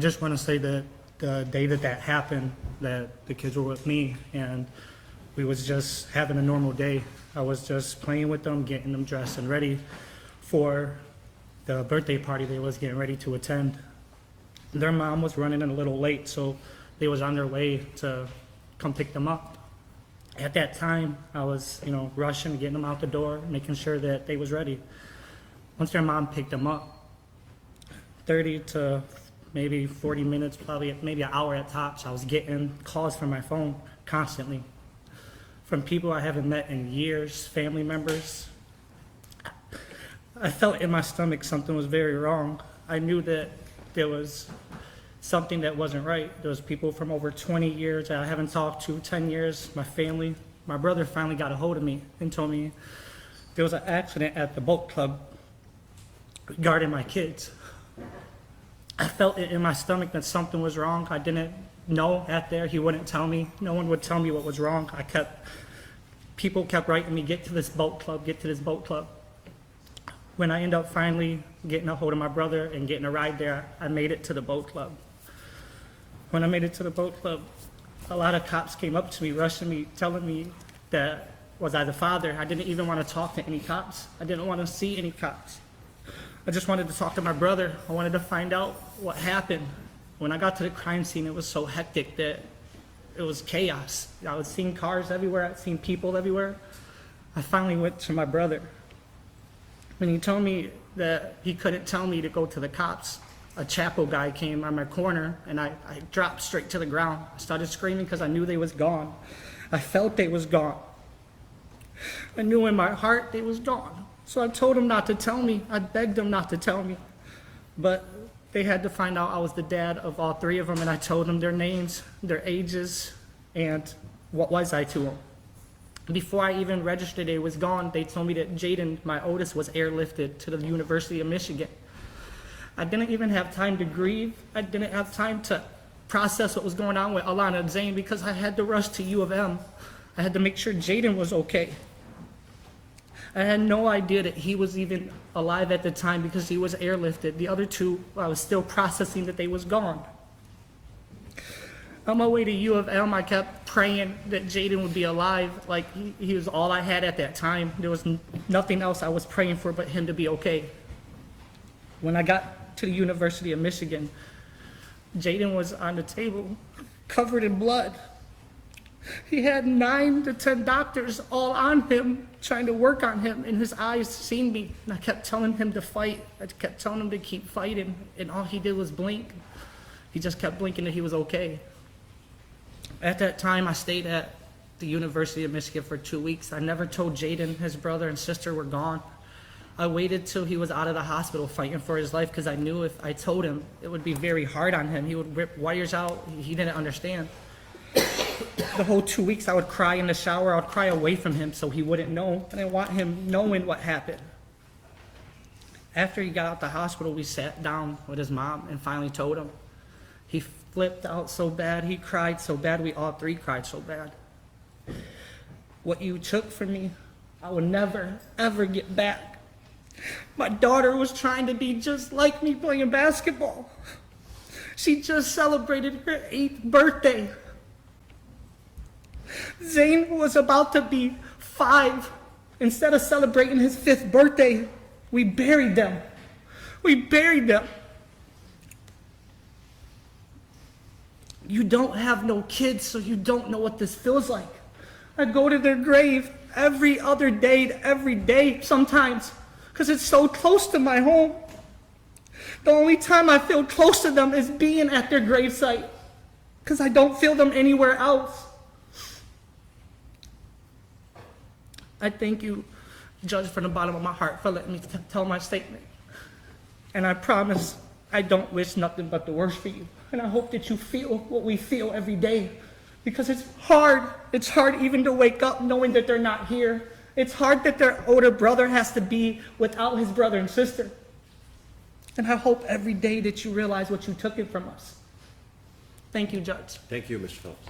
just want to say that the day that that happened, that the kids were with me, and we was just having a normal day. I was just playing with them, getting them dressed and ready for the birthday party they was getting ready to attend. Their mom was running in a little late, so they was on their way to come pick them up. At that time, I was, rushing, getting them out the door, making sure that they was ready. Once their mom picked them up, 30 to maybe 40 minutes, probably maybe an hour at tops, I was getting calls from my phone constantly from people I haven't met in years, family members. I felt in my stomach something was very wrong. I knew that there was something that wasn't right. There was people from over 20 years that I haven't talked to, 10 years, my family. My brother finally got a hold of me and told me there was an accident at the boat club regarding my kids. I felt it in my stomach that something was wrong. I didn't know out there. He wouldn't tell me. No one would tell me what was wrong. People kept writing me, get to this boat club, get to this boat club. When I ended up finally getting a hold of my brother and getting a ride there, I made it to the boat club. When I made it to the boat club, a lot of cops came up to me, rushing me, telling me that was I the father. I didn't even want to talk to any cops. I didn't want to see any cops. I just wanted to talk to my brother. I wanted to find out what happened. When I got to the crime scene, it was so hectic that it was chaos. I was seeing cars everywhere. I was seeing people everywhere. I finally went to my brother. When he told me that he couldn't tell me to go to the cops, a chapel guy came on my corner, and I dropped straight to the ground. I started screaming because I knew they was gone. I felt they was gone. I knew in my heart they was gone. So I told him not to tell me. I begged them not to tell me. But they had to find out I was the dad of all three of them, and I told them their names, their ages, and what was I to them. Before I even registered it was gone, they told me that Jaden, my oldest, was airlifted to the University of Michigan. I didn't even have time to grieve. I didn't have time to process what was going on with Alana and Zane because I had to rush to U of M. I had to make sure Jaden was okay. I had no idea that he was even alive at the time because he was airlifted. The other two, I was still processing that they was gone. On my way to U of M, I kept praying that Jaden would be alive. Like he was all I had at that time. There was nothing else I was praying for but him to be okay. When I got to the University of Michigan, Jaden was on the table, covered in blood. He had 9 to 10 doctors all on him, trying to work on him, and his eyes seen me. And I kept telling him to fight. I kept telling him to keep fighting, and all he did was blink. He just kept blinking that he was okay. At that time, I stayed at the University of Michigan for 2 weeks. I never told Jaden his brother and sister were gone. I waited till he was out of the hospital fighting for his life because I knew if I told him, it would be very hard on him. He would rip wires out. He didn't understand. The whole 2 weeks, I would cry in the shower. I would cry away from him so he wouldn't know. I didn't want him knowing what happened. After he got out the hospital, we sat down with his mom and finally told him. He flipped out so bad. He cried so bad. We all three cried so bad. What you took from me, I will never, ever get back. My daughter was trying to be just like me playing basketball. She just celebrated her 8th birthday. Zane was about to be 5. Instead of celebrating his 5th birthday, we buried them. We buried them. You don't have no kids, so you don't know what this feels like. I go to their grave every other day, every day sometimes, because it's so close to my home. The only time I feel close to them is being at their gravesite, because I don't feel them anywhere else. I thank you, Judge, from the bottom of my heart for letting me tell my statement. And I promise I don't wish nothing but the worst for you. And I hope that you feel what we feel every day. Because it's hard. It's hard even to wake up knowing that they're not here. It's hard that their older brother has to be without his brother and sister. And I hope every day that you realize what you took it from us. Thank you, Judge. Thank you, Mr. Phillips.